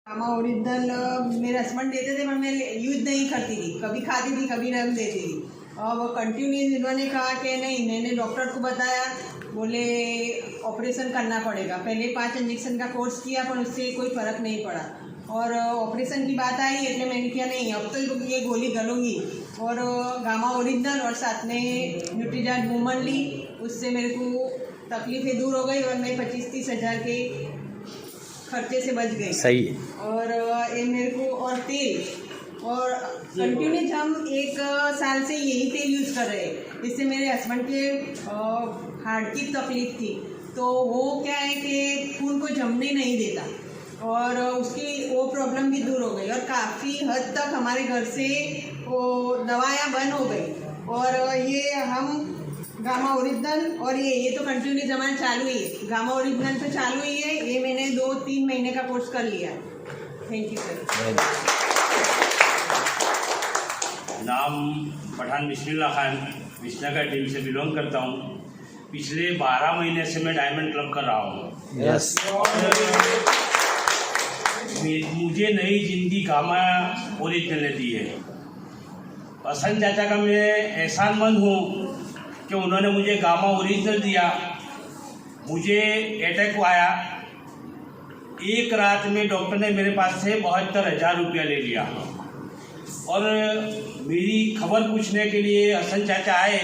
Gamma original मेरे husband देते थे पर मैं यूज नहीं करती थी, कभी खाती थी कभी रख देती थी। और वो कंटिन्यूस इन्होंने कहा कि नहीं, मैंने डॉक्टर को बताया, बोले ऑपरेशन करना पड़ेगा। पहले 5 इंजेक्शन का कोर्स किया पर उससे कोई फ़र्क नहीं पड़ा और ऑपरेशन की बात आई એટલે मैंने किया नहीं, अब तो ये गोली गलूँगी। और गामा ओरिजिनल और साथ में न्यूट्रीचार्ज वुमन ली, उससे मेरे को तकलीफ़ें दूर हो गई और मैं 25-30 हज़ार के खर्चे से बच गई। सही है। और ये मेरे को और तेल और कंटिन्यूस हम 1 साल से यही तेल यूज़ कर रहे हैं। इससे मेरे हस्बैंड के हार्ट की तकलीफ थी, तो वो क्या है कि खून को जमने नहीं देता और उसकी वो प्रॉब्लम भी दूर हो गई और काफ़ी हद तक हमारे घर से वो दवाइयाँ बंद हो गई। और ये हम गामा ओरिजिनल और ये तो कंटिन्यू जमाना चालू ही है। गामा ओरिजिनल तो चालू ही है, ये मैंने 2-3 महीने का कोर्स कर लिया है। Thank you sir. नाम पठान बिस्मिल्लाह खान, विसनगर टीम से बिलोंग करता हूँ। पिछले 12 महीने से मैं डायमंड क्लब कर रहा हूँ। यस। मुझे नई जिंदगी गामा ओरिजिनल ने दी है। हसन चाचा का मैं एहसानमंद हूँ कि उन्होंने मुझे गामा ओरिजिनल दिया। मुझे अटैक आया, एक रात में डॉक्टर ने मेरे पास से 72,000 रुपया ले लिया और मेरी खबर पूछने के लिए हसन चाचा आए।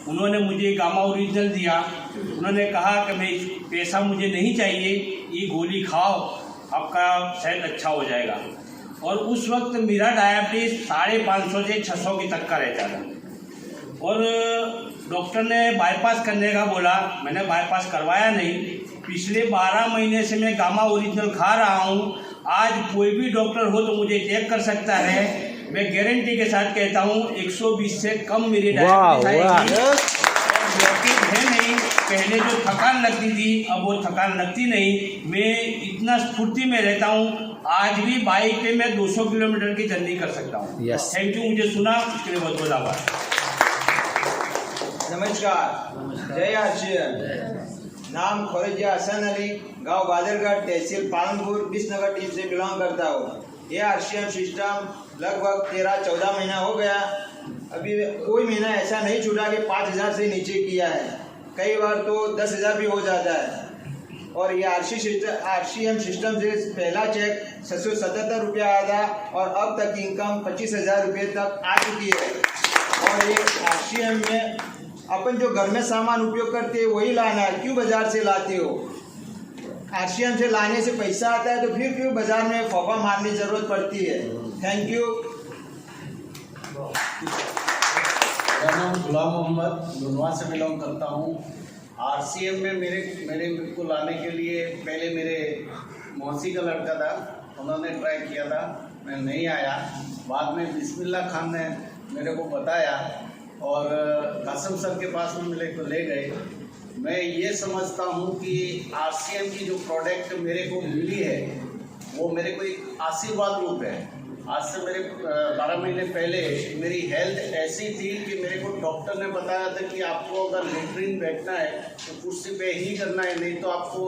उन्होंने मुझे गामा ओरिजिनल दिया। उन्होंने कहा कि मैं पैसा मुझे नहीं चाहिए, ये गोली खाओ, आपका सेहत अच्छा हो जाएगा। और उस वक्त मेरा डायबिटीज़ 550 से 600 की तक का रहता था और डॉक्टर ने बाईपास करने का बोला। मैंने बाईपास करवाया नहीं। पिछले 12 महीने से मैं गामा ओरिजिनल खा रहा हूँ। आज कोई भी डॉक्टर हो तो मुझे चेक कर सकता है। मैं गारंटी के साथ कहता हूँ 120 से कम मेरी डायबिटीज है नहीं। पहले जो थकान लगती थी अब वो थकान लगती नहीं। मैं इतना स्फूर्ति में रहता हूँ। आज भी बाइक पे मैं 200 किलोमीटर की जर्नी कर सकता हूँ। थैंक यू, मुझे सुना उसके लिए बहुत बहुत आभार। नमस्कार, जय आशिया। नाम खोरेजिया हसन अली, गांव बादरगढ़, तहसील पालनपुर, विसनगर टीम से बिलोंग करता हूँ। ये आरसीएम सिस्टम लगभग 13-14 महीना हो गया। अभी कोई महीना ऐसा नहीं छूटा कि 5,000 से नीचे किया है। कई बार तो 10,000 भी हो जाता है। और ये आरसीएम सिस्टम से पहला चेक 777 रुपया आया था और अब तक की इनकम 25,000 रुपये तक आ चुकी है। और ये आरसीएम में अपन जो घर में सामान उपयोग करते हैं वही लाना है, क्यों बाजार से लाते हो? आरसीएम से लाने से पैसा आता है तो फिर क्यों बाजार में फौफा मारने की जरूरत पड़ती है? Thank you. मेरा नाम गुलाम मोहम्मद, लुनवा से बिलोंग करता हूँ। आरसीएम में मेरे को लाने के लिए पहले मेरे मौसी का लड़का था, उन्होंने ट्राई किया था, मैं नहीं आया। बाद में बिस्मिल्लाह खान ने मेरे को बताया और कासम सर के पास में मेरे को ले गए। मैं ये समझता हूँ कि आरसीएम की जो प्रोडक्ट मेरे को मिली है वो मेरे को एक आशीर्वाद रूप है। आज से मेरे 12 महीने पहले मेरी हेल्थ ऐसी थी कि मेरे को डॉक्टर ने बताया था कि आपको अगर लेटरिन बैठना है तो कुर्सी पे ही करना है, नहीं तो आपको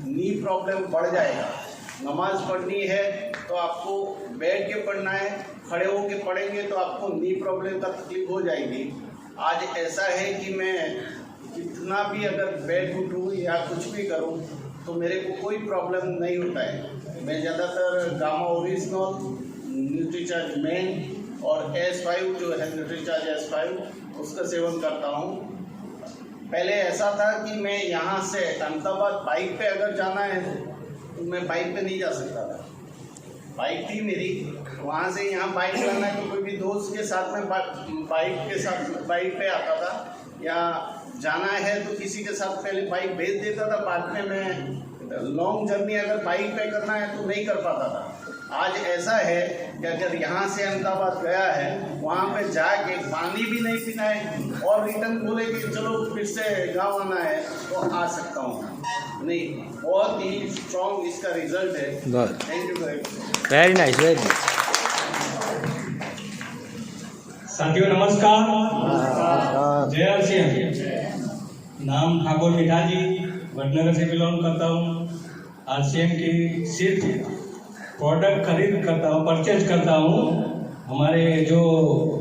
नी प्रॉब्लम बढ़ जाएगा। नमाज पढ़नी है तो आपको बैठ के पढ़ना है, खड़े होके पढ़ेंगे तो आपको नी प्रॉब्लम का तकलीफ हो जाएगी। आज ऐसा है कि मैं कितना भी अगर बैठ उठूँ या कुछ भी करूँ तो मेरे को कोई प्रॉब्लम नहीं होता है। मैं ज़्यादातर गामा ओरिजिनल, न्यूट्रीचार्ज मेन और S5 जो है न्यूट्रीचार्ज S5 उसका सेवन करता हूँ। पहले ऐसा था कि मैं यहाँ से अहमदाबाद बाइक पे अगर जाना है तो मैं बाइक पे नहीं जा सकता था। बाइक थी मेरी, वहाँ से यहाँ बाइक लाना है तो कोई भी दोस्त के साथ में बाइक पे आता था, या जाना है तो किसी के साथ पहले बाइक भेज देता था। बाद में मैं लॉन्ग जर्नी अगर बाइक पे करना है तो नहीं कर पाता था। आज ऐसा है कि अगर यहाँ से अहमदाबाद गया है, वहाँ पे जाके पानी भी नहीं पीना है और रिटर्न बोले कि चलो फिर से गाँव आना है तो आ सकता हूँ। नहीं, बहुत ही स्ट्रॉन्ग इसका रिजल्ट है। Thank you very nice, very nice. साथियों नमस्कार, जय आरसीएम। नाम ठाकुर मिठा जी, वडनगर से बिलोंग करता हूँ। आरसीएम की सिर्फ प्रोडक्ट खरीद करता हूँ, परचेज करता हूँ। हमारे जो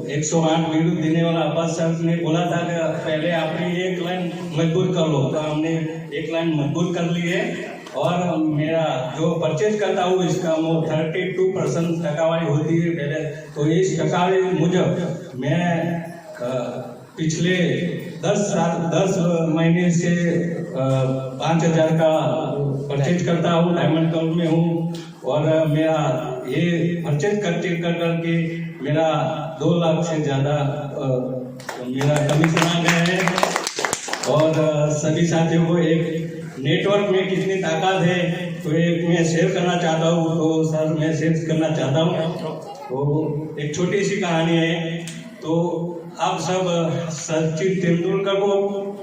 108 विद्युत देने वाला अब्बास साहब ने बोला था कि पहले आपने एक लाइन मजबूत कर लो, तो हमने एक लाइन मजबूत कर ली है। और मेरा जो परचेज करता हूँ इसका वो 32% टकावारी होती है पहले। तो इस टकावारी मुजब मैं पिछले 10 महीने से 5,000 का परचेज करता हूँ। डायमंड क्लब में हूँ और मेरा ये परचेज करके मेरा 2 लाख से ज़्यादा मेरा कमीशन आ गया है। और सभी साथियों को एक नेटवर्क में कितनी ताकत है तो एक मैं शेयर करना चाहता हूँ। तो सर मैं शेयर करना चाहता हूँ। तो एक छोटी सी कहानी है। तो आप सब सचिन तेंदुलकर को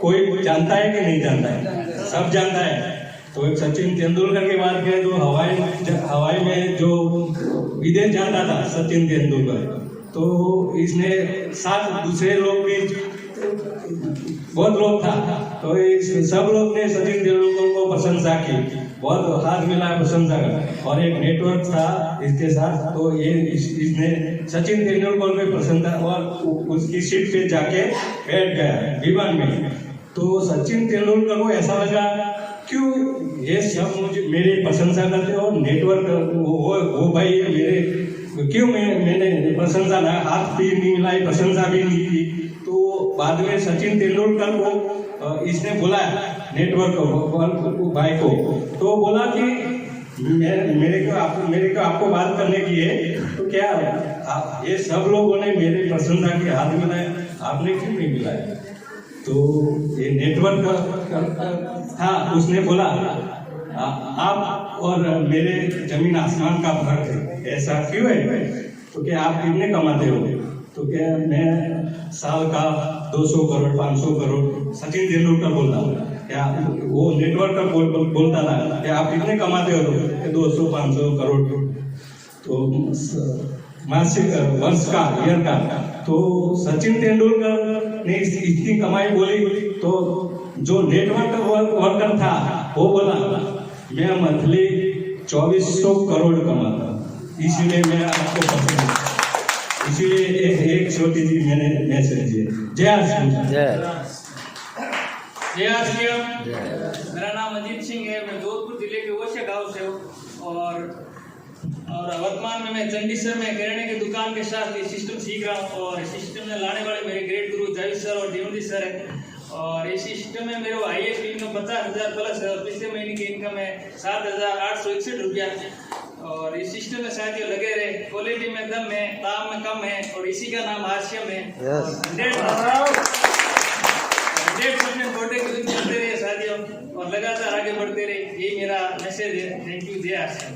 कोई जानता है कि नहीं जानता है? सब जानता है। तो एक सचिन तेंदुलकर की बात करें तो हवाई में जो विदेश जाता था सचिन तेंदुलकर, तो इसने 7 दूसरे लोग भी बहुत लोग था। तो इस सब लोग ने सचिन तेंदुलकर को प्रशंसा की, बहुत हाथ मिला प्रशंसा का। और एक नेटवर्क था इसके साथ, तो ये इसने सचिन तेंदुलकर को प्रशंसा और उसकी सीट पे जाके बैठ गया विमान में। तो सचिन तेंदुलकर को ऐसा लगा क्यों ये सब मुझे मेरी प्रशंसा करते हो, नेटवर्क वो भाई मेरे क्यों मैंने प्रशंसा ना हाथ भी नहीं मिलाई, प्रशंसा भी नहीं की। तो बाद में सचिन तेंदुलकर को इसने बोला नेटवर्क भाई को, तो बोला कि मेरे को आपको बात करने की है। तो क्या ये सब लोगों ने मेरी प्रशंसा की, हाथ मिलाए, आपने क्यों नहीं मिलाया? तो ये नेटवर्क था। उसने बोला आप और मेरे जमीन आसमान का फर्क है। ऐसा क्यों है? तो क्या आप कितने कमाते हो? तो क्या मैं साल का 200 करोड़ 500 करोड़ सचिन तेंदुलकर बोलता हूँ। क्या वो नेटवर्क का बोलता था कि आप कितने कमाते हो? तो 200-500 करोड़ तो मासिक वर्ष का, ईयर का। तो सचिन तेंदुलकर ने इतनी कमाई बोली तो जो नेटवर्क वर्कर था वो बोला मैं मंथली 2400 करोड़ कमाता हूँ, इसीलिए मैं आपको पसंद हूँ। इसीलिए एक छोटी सी मैंने मैसेज दिया। जय आर मेरा नाम अजीत सिंह है। मैं जोधपुर जिले के ओछे गांव से हूँ और वर्तमान में मैं चंडीसर में किराने की दुकान के साथ ये सिस्टम सीख रहा हूँ। और सिस्टम में लाने वाले मेरे ग्रेट गुरु जावेद सर और देवंदी सर है। और इस सिस्टम में मेरे हाईएस्ट इनकम 50,000 प्लस है और पिछले महीने की इनकम है 7,861 रुपया। और इस सिस्टम में शायद ये लगे रहे। क्वालिटी में दम है, दाम में कम है और इसी का नाम आरसीएम है। 100% प्रोडक्ट यूज करते रहे साथियों और लगातार आगे बढ़ते रहे। यही मेरा मैसेज है। Thank you. जय आरसीएम।